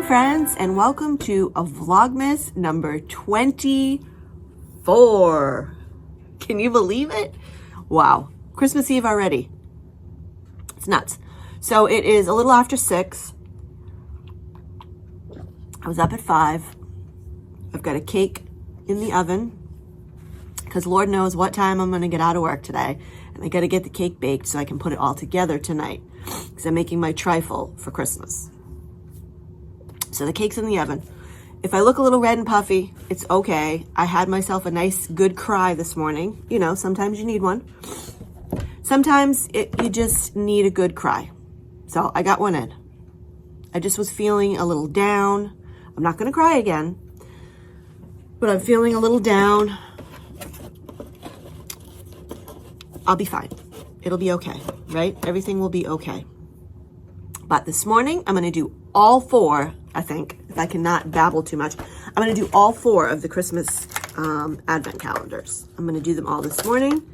Friends, and welcome to a vlogmas number 24. Can you believe it? Wow, Christmas Eve already. It's nuts. So it is a little after 6. I was up at 5. I've got a cake in the oven because Lord knows what time I'm going to get out of work today, and I got to get the cake baked so I can put it all together tonight because I'm making my trifle for Christmas. So the cake's in the oven. If I look a little red and puffy, it's okay. I had myself a nice, good cry this morning. You know, sometimes you need one. Sometimes you just need a good cry. So I got one in. I just was feeling a little down. I'm not going to cry again, but I'm feeling a little down. I'll be fine. It'll be okay, right? Everything will be okay. But this morning, I'm going to do all 4, I think, if I cannot babble too much. I'm going to do all 4 of the Christmas advent calendars. I'm going to do them all this morning.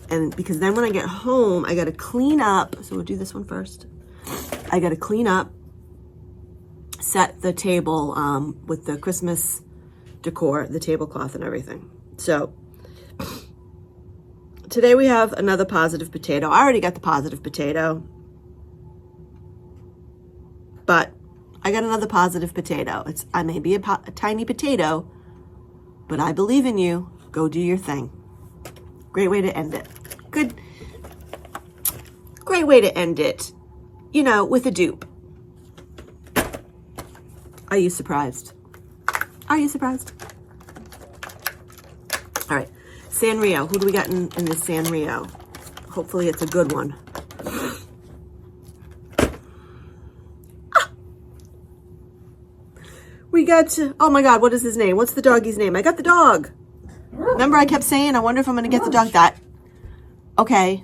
And because then when I get home, I got to clean up. So we'll do this one first. I got to clean up, set the table with the Christmas decor, the tablecloth and everything. So today we have another positive potato. I already got the positive potato, but I got another positive potato. I may be a tiny potato, but I believe in you. Go do your thing. Great way to end it. Good. Great way to end it. You know, with a dupe. Are you surprised? Are you surprised? All right. Sanrio. Who do we got in this Sanrio? Hopefully it's a good one. We got, oh my God, what is his name? What's the doggy's name? I got the dog. Remember I kept saying, I wonder if I'm going to get the dog. Okay.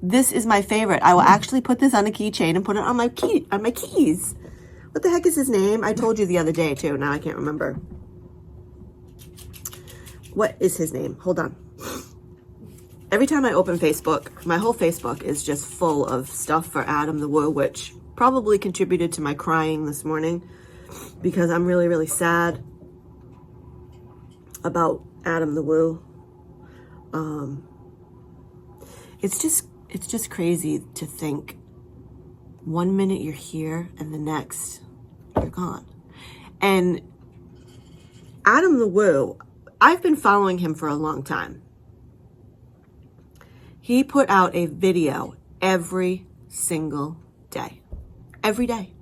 This is my favorite. I will actually put this on a keychain and put it on my keys. What the heck is his name? I told you the other day too. Now I can't remember. What is his name? Hold on. Every time I open Facebook, my whole Facebook is just full of stuff for Adam the Woo, which probably contributed to my crying this morning. Because I'm really, really sad about Adam the Woo. It's just crazy to think 1 minute you're here and the next you're gone. And Adam the Woo, I've been following him for a long time. He put out a video every single day. Every day.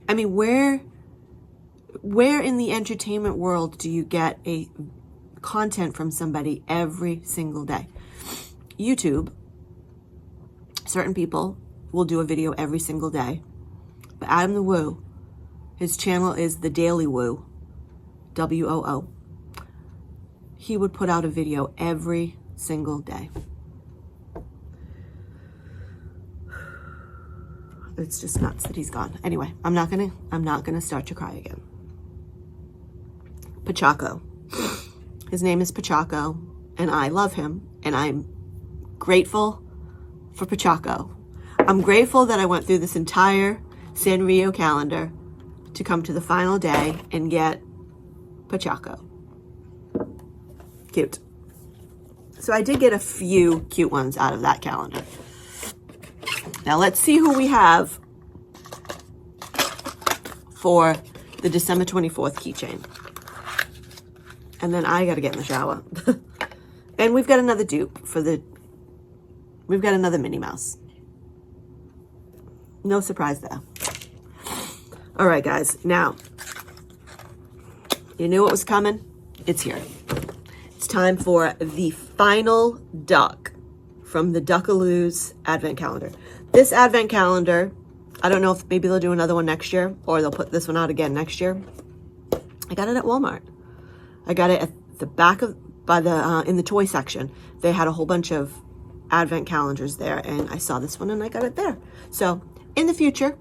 I mean, where in the entertainment world do you get a content from somebody every single day? YouTube, certain people will do a video every single day. But Adam the Woo, his channel is The Daily Woo, W-O-O. He would put out a video every single day. It's just nuts that he's gone. Anyway, I'm not gonna start to cry again. Pachaco. His name is Pachaco, and I love him, and I'm grateful for Pachaco. I'm grateful that I went through this entire Sanrio calendar to come to the final day and get Pachaco. Cute. So I did get a few cute ones out of that calendar. Now let's see who we have for the December 24th keychain. And then I got to get in the shower. And we've got another dupe for we've got another Minnie Mouse. No surprise there. All right, guys. Now, you knew what was coming. It's here. It's time for the final duck from the Duckaloo's Advent Calendar. This Advent Calendar, I don't know if maybe they'll do another one next year or they'll put this one out again next year. I got it at Walmart. I got it at the back of, in the toy section. They had a whole bunch of Advent calendars there, and I saw this one and I got it there. So in the future,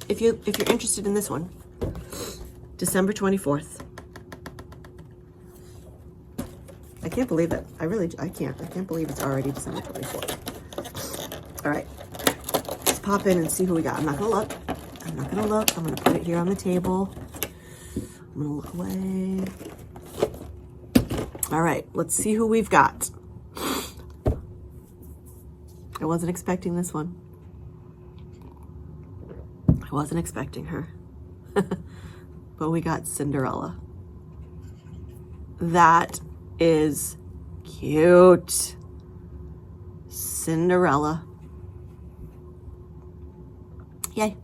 if you're interested in this one, December 24th. I can't believe it. I can't believe it's already December 24th. All right, let's pop in and see who we got. I'm not gonna look. I'm gonna put it here on the table. I'm gonna look away. All right, let's see who we've got. I wasn't expecting this one. I wasn't expecting her. But we got Cinderella. That is cute. Cinderella. Yay.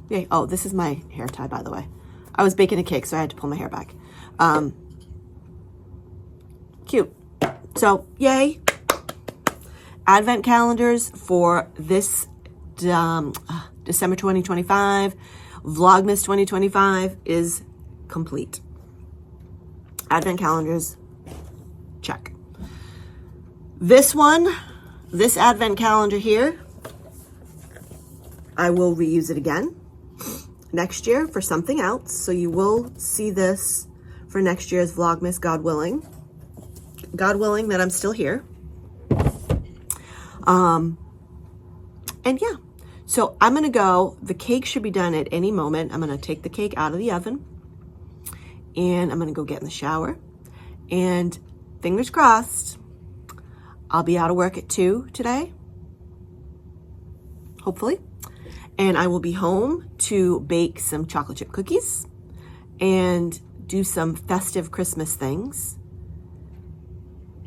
Yay. Oh, this is my hair tie, by the way. I was baking a cake, so I had to pull my hair back. Cute. So, yay. Advent calendars for this December 2025. Vlogmas 2025 is complete. Advent calendars, check. This Advent calendar here, I will reuse it again next year for something else. So you will see this for next year's Vlogmas, God willing. God willing that I'm still here. And yeah, so I'm going to go, the cake should be done at any moment. I'm going to take the cake out of the oven and I'm going to go get in the shower, and fingers crossed, I'll be out of work at 2 today, hopefully. And I will be home to bake some chocolate chip cookies and do some festive Christmas things.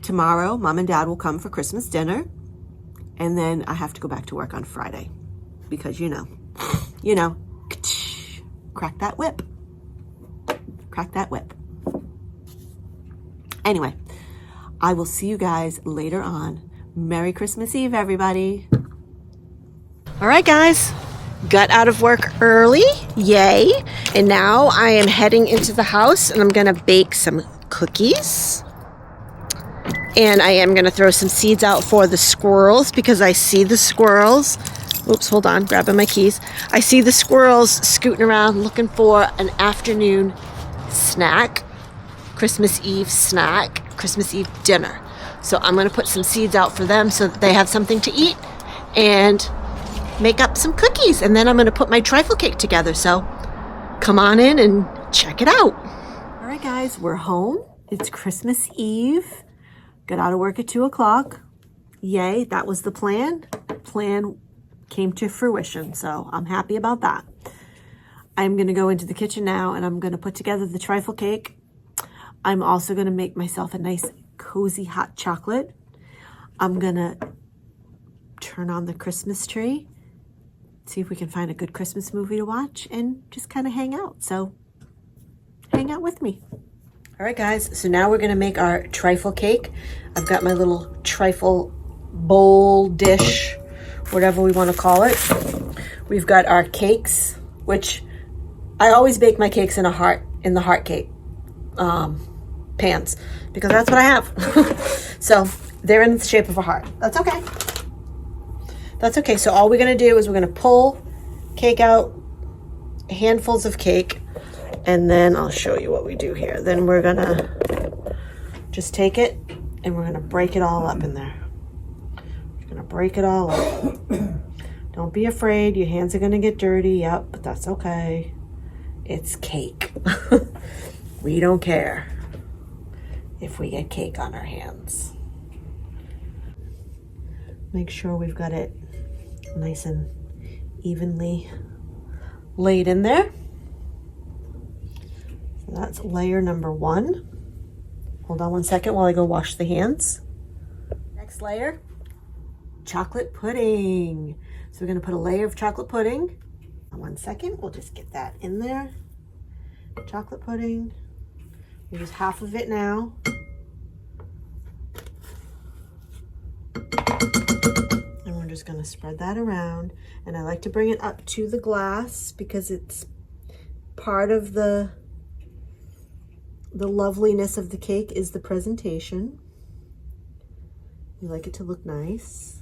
Tomorrow, Mom and Dad will come for Christmas dinner. And then I have to go back to work on Friday because, you know, crack that whip. Crack that whip. Anyway, I will see you guys later on. Merry Christmas Eve, everybody. All right, guys. Got out of work early. Yay. And now I am heading into the house and I'm going to bake some cookies. And I am going to throw some seeds out for the squirrels because I see the squirrels. Oops, hold on, grabbing my keys. I see the squirrels scooting around looking for an afternoon snack, Christmas Eve snack, Christmas Eve dinner. So I'm going to put some seeds out for them so that they have something to eat and make up some cookies. And then I'm going to put my trifle cake together. So come on in and check it out. All right, guys, we're home. It's Christmas Eve. Got out of work at 2 o'clock. Yay, that was the plan. Plan came to fruition, so I'm happy about that. I'm going to go into the kitchen now and I'm going to put together the trifle cake. I'm also going to make myself a nice cozy hot chocolate. I'm going to turn on the Christmas tree, see if we can find a good Christmas movie to watch and just kind of hang out. So hang out with me. All right, guys, so now we're going to make our trifle cake. I've got my little trifle bowl, dish, whatever we want to call it. We've got our cakes, which I always bake my cakes in the heart cake pans because that's what I have. So they're in the shape of a heart. That's okay. That's okay. So all we're going to do is we're going to pull cake out, handfuls of cake, and then I'll show you what we do here. Then we're going to just take it and we're going to break it all up in there. We're going to break it all up. Don't be afraid. Your hands are going to get dirty. Yep, but that's okay. It's cake. We don't care if we get cake on our hands. Make sure we've got it nice and evenly laid in there. So that's layer number 1. Hold on one second while I go wash the hands. Next layer, chocolate pudding. So we're gonna put a layer of chocolate pudding. 1 second, we'll just get that in there. Chocolate pudding. We use half of it now. And we're just gonna spread that around. And I like to bring it up to the glass because it's part of the loveliness of the cake is the presentation. You like it to look nice.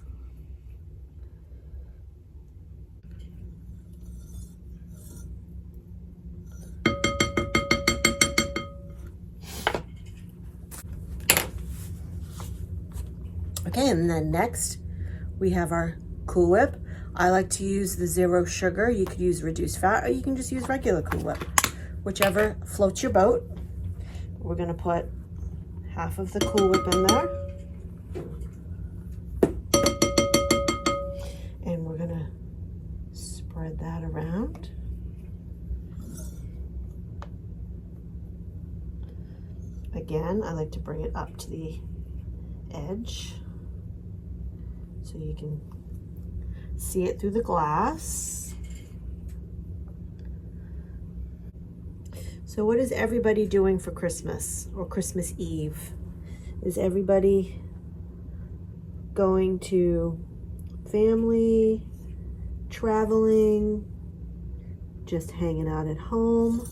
Okay, and then next we have our Cool Whip. I like to use the 0 sugar. You could use reduced fat, or you can just use regular Cool Whip, whichever floats your boat. We're gonna put half of the Cool Whip in there. And we're gonna spread that around. Again, I like to bring it up to the edge so you can see it through the glass. So what is everybody doing for Christmas or Christmas Eve? Is everybody going to family, traveling, just hanging out at home?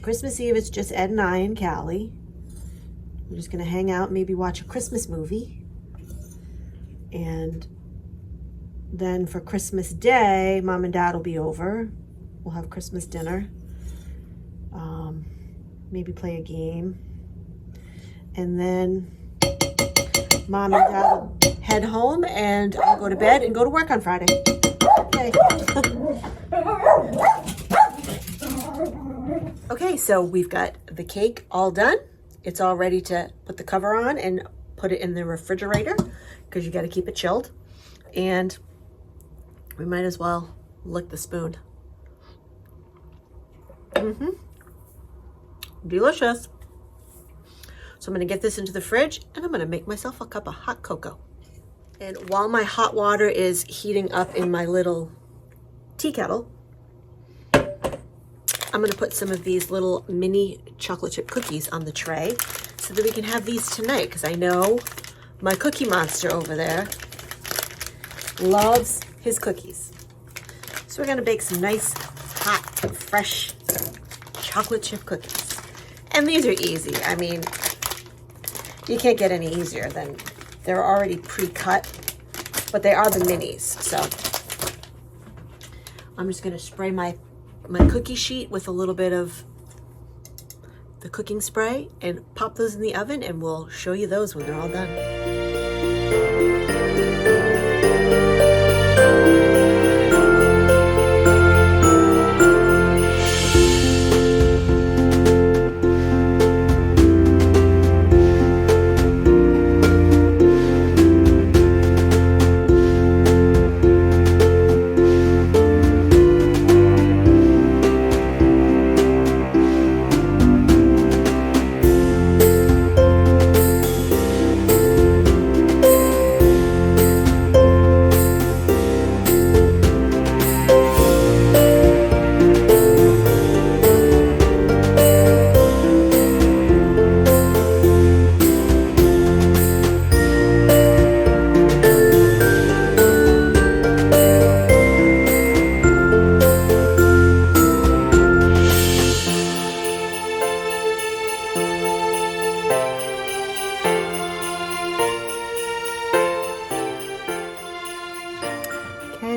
Christmas Eve, it's just Ed and I and Callie. We're just gonna hang out, maybe watch a Christmas movie. And then for Christmas Day, Mom and Dad will be over. We'll have Christmas dinner. Maybe play a game. And then Mom and Dad will head home and I'll go to bed and go to work on Friday. Okay. Okay, so we've got the cake all done. It's all ready to put the cover on and put it in the refrigerator because you got to keep it chilled. And we might as well lick the spoon. Delicious. So I'm going to get this into the fridge and I'm going to make myself a cup of hot cocoa. And while my hot water is heating up in my little tea kettle, I'm going to put some of these little mini chocolate chip cookies on the tray so that we can have these tonight, because I know my cookie monster over there loves his cookies. So we're going to bake some nice, hot, fresh chocolate chip cookies. And these are easy. I mean, you can't get any easier than they're already pre-cut, but they are the minis. So I'm just going to spray my cookie sheet with a little bit of the cooking spray and pop those in the oven, and we'll show you those when they're all done.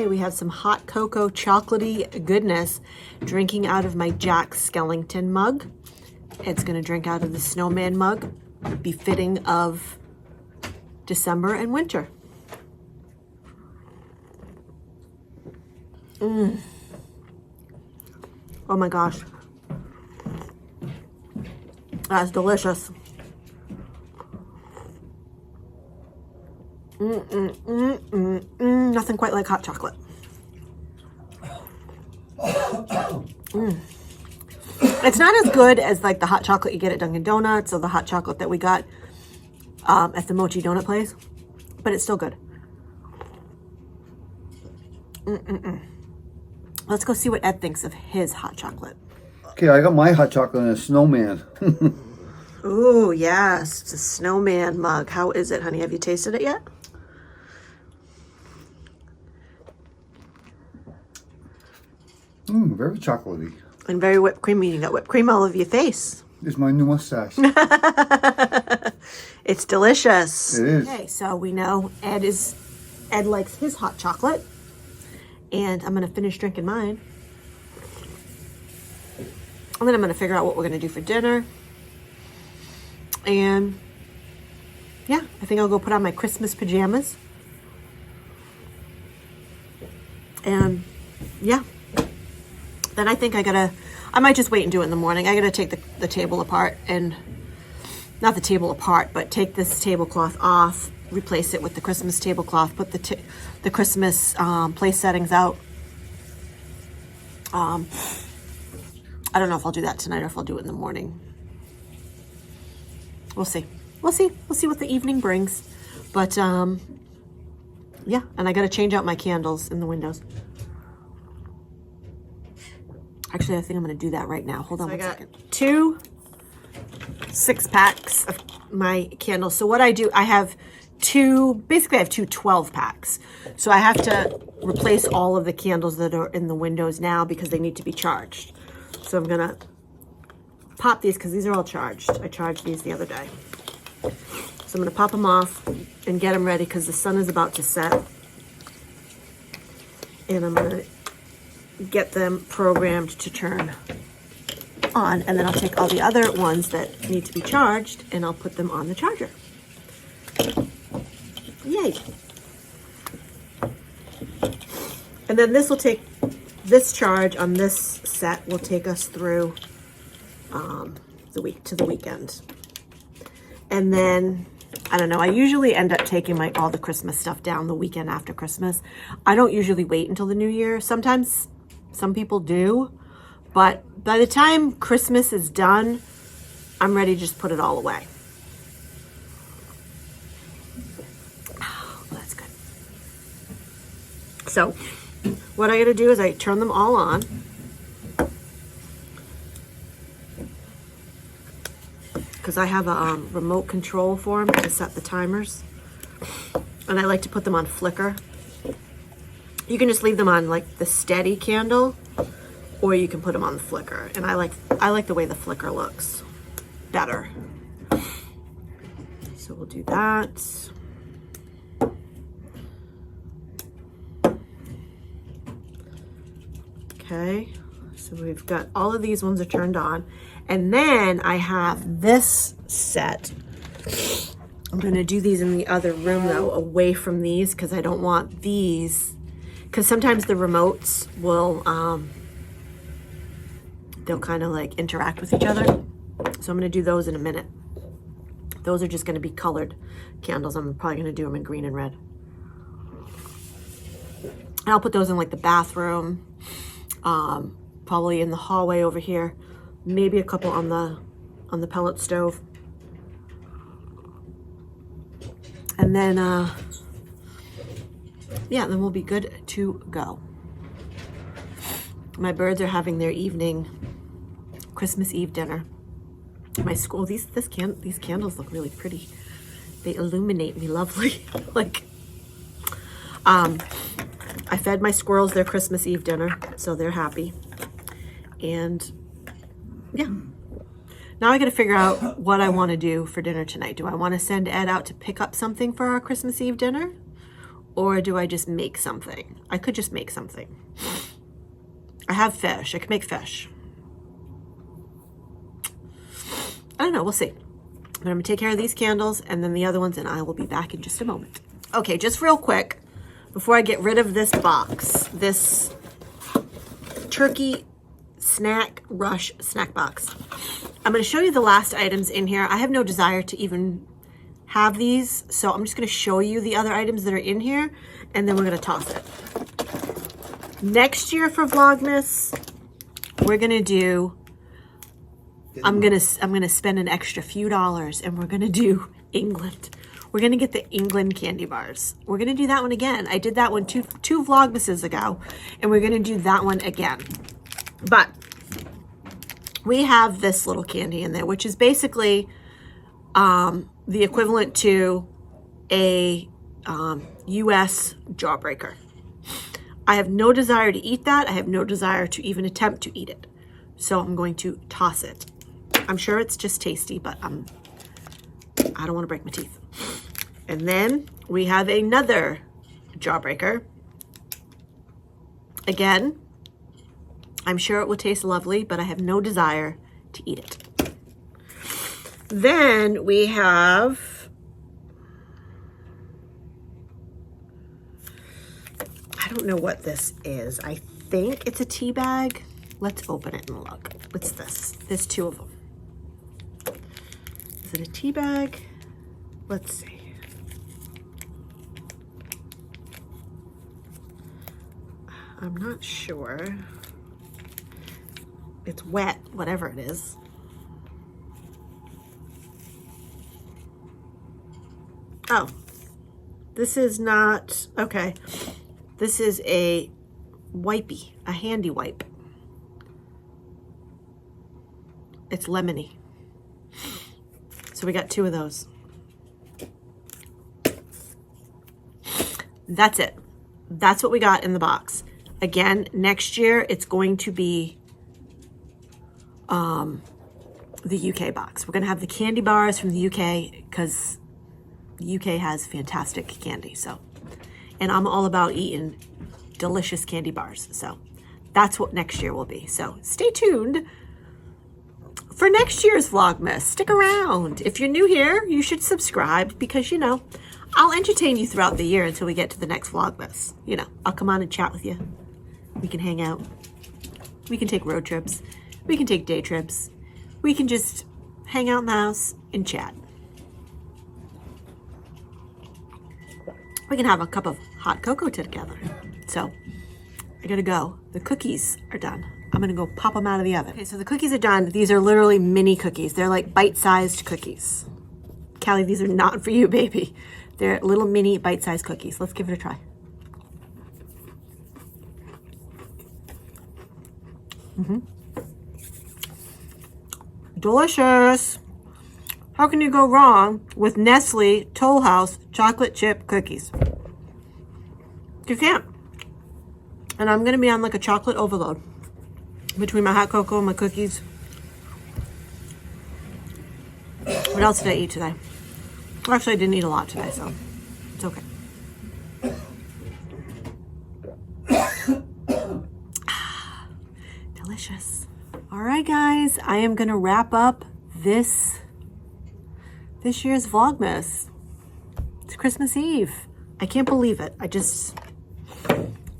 We have some hot cocoa chocolatey goodness drinking out of my Jack Skellington mug. It's going to drink out of the snowman mug, befitting of December and winter. Oh my gosh. That's delicious. Nothing quite like hot chocolate. It's not as good as like the hot chocolate you get at Dunkin' Donuts or the hot chocolate that we got at the Mochi Donut place, but it's still good. Let's go see what Ed thinks of his hot chocolate. Okay, I got my hot chocolate in a snowman. Ooh, yes, it's a snowman mug. How is it, honey? Have you tasted it yet? Very chocolatey. And very whipped creamy. You got whipped cream all over your face. It's my new mustache. It's delicious. It is. Okay, so we know Ed likes his hot chocolate. And I'm going to finish drinking mine. And then I'm going to figure out what we're going to do for dinner. And yeah, I think I'll go put on my Christmas pajamas. And yeah, then I think I might just wait and do it in the morning. I gotta take the table apart, and not the table apart, but take this tablecloth off, replace it with the Christmas tablecloth, put the Christmas place settings out. I don't know if I'll do that tonight or if I'll do it in the morning. We'll see. We'll see what the evening brings. But yeah, and I gotta change out my candles in the windows. Actually, I think I'm gonna do that right now. Hold on one second. 2 6-packs of my candles. So what I do, I have two 12 packs. So I have to replace all of the candles that are in the windows now because they need to be charged. So I'm gonna pop these because these are all charged. I charged these the other day. So I'm gonna pop them off and get them ready because the sun is about to set. And I'm gonna get them programmed to turn on, and then I'll take all the other ones that need to be charged and I'll put them on the charger. Yay. And then this charge on this set will take us through the weekend. And then I don't know, I usually end up taking all the Christmas stuff down the weekend after Christmas. I don't usually wait until the new year. Sometimes some people do, but by the time Christmas is done, I'm ready to just put it all away. Oh, that's good. So what I gotta do is I turn them all on. Because I have a remote control for them to set the timers. And I like to put them on flicker. You can just leave them on like the steady candle, or you can put them on the flicker. And I like the way the flicker looks better. So we'll do that. Okay, so we've got all of these ones are turned on. And then I have this set. I'm gonna do these in the other room though, away from these, because I don't want these, because sometimes the remotes will, they'll kind of like interact with each other. So I'm gonna do those in a minute. Those are just gonna be colored candles. I'm probably gonna do them in green and red. And I'll put those in like the bathroom, probably in the hallway over here. Maybe a couple on the pellet stove. And then, yeah, then we'll be good to go. My birds are having their evening Christmas Eve dinner. My school, these candles look really pretty. They illuminate me lovely. Like, I fed my squirrels their Christmas Eve dinner, so they're happy. And yeah, now I got to figure out what I want to do for dinner tonight. Do I want to send Ed out to pick up something for our Christmas Eve dinner? Or do I just make something? I could just make something. I have fish. I could make fish. I don't know. We'll see. But I'm going to take care of these candles and then the other ones, and I will be back in just a moment. Okay, just real quick, before I get rid of this box, this turkey snack rush snack box, I'm going to show you the last items in here. I have no desire to even have these. So I'm just going to show you the other items that are in here, and then we're going to toss it. Next year for Vlogmas, we're going to do, I'm going to spend an extra few dollars, and we're going to do England. We're going to get the England candy bars. We're going to do that one again. I did that one two Vlogmases ago, and we're going to do that one again. But we have this little candy in there, which is basically the equivalent to a U.S. jawbreaker. I have no desire to eat that. I have no desire to even attempt to eat it. So I'm going to toss it. I'm sure it's just tasty, but I don't want to break my teeth. And then we have another jawbreaker. Again, I'm sure it will taste lovely, but I have no desire to eat it. Then we have, I don't know what this is. I think it's a tea bag. Let's open it and look. What's this? There's two of them. Is it a tea bag? Let's see. I'm not sure. It's wet, whatever it is. Oh, this is not, okay. This is a wipey, a handy wipe. It's lemony. So we got two of those. That's it. That's what we got in the box. Again, next year it's going to be the UK box. We're going to have the candy bars from the UK because the UK has fantastic candy. So, and I'm all about eating delicious candy bars. So that's what next year will be. So stay tuned for next year's Vlogmas. Stick around. If you're new here, you should subscribe because, you know, I'll entertain you throughout the year until we get to the next Vlogmas. You know, I'll come on and chat with you. We can hang out. We can take road trips. We can take day trips. We can just hang out in the house and chat. We can have a cup of hot cocoa together. So I gotta go. The cookies are done. I'm gonna go pop them out of the oven. Okay, so the cookies are done. These are literally mini cookies. They're like bite-sized cookies. Callie, these are not for you, baby. They're little mini bite-sized cookies. Let's give it a try. Delicious. How can you go wrong with Nestle Toll House chocolate chip cookies? You can't. And I'm gonna be on like a chocolate overload between my hot cocoa and my cookies. What else did I eat today? Actually, I didn't eat a lot today, so it's okay. Delicious. All right, guys, I am gonna wrap up this year's Vlogmas. It's Christmas Eve. I can't believe it.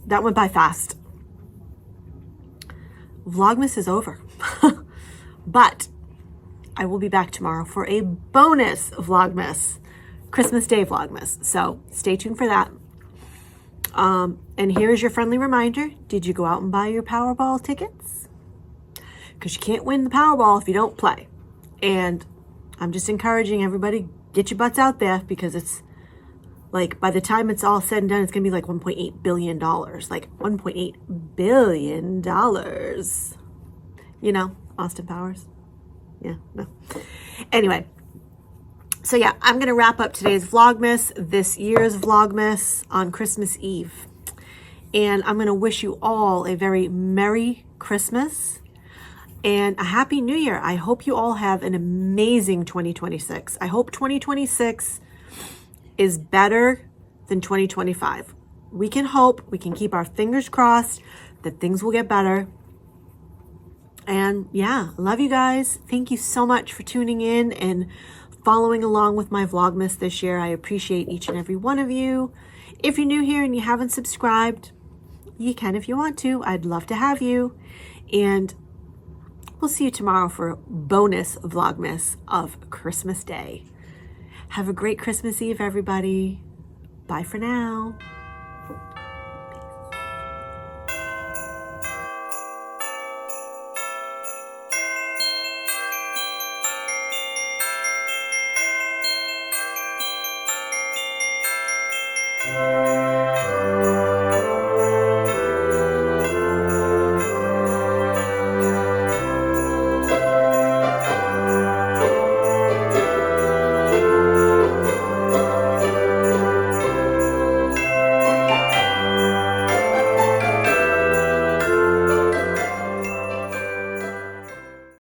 That went by fast. Vlogmas is over. But I will be back tomorrow for a bonus Vlogmas, Christmas Day Vlogmas. So stay tuned for that. And here's your friendly reminder. Did you go out and buy your Powerball tickets? Because you can't win the Powerball if you don't play. And I'm just encouraging everybody, get your butts out there because it's like, by the time it's all said and done, it's going to be like $1.8 billion. Like $1.8 billion. You know, Austin Powers. Yeah, no. Anyway, so yeah, I'm going to wrap up today's Vlogmas, this year's Vlogmas on Christmas Eve. And I'm going to wish you all a very Merry Christmas and a Happy New Year. I hope you all have an amazing 2026. I hope 2026 is better than 2025. We can hope, we can keep our fingers crossed that things will get better. And yeah, love you guys. Thank you so much for tuning in and following along with my Vlogmas this year. I appreciate each and every one of you. If you're new here and you haven't subscribed, you can if you want to. I'd love to have you. And we'll see you tomorrow for a bonus Vlogmas of Christmas Day. Have a great Christmas Eve, everybody. Bye for now. Bye.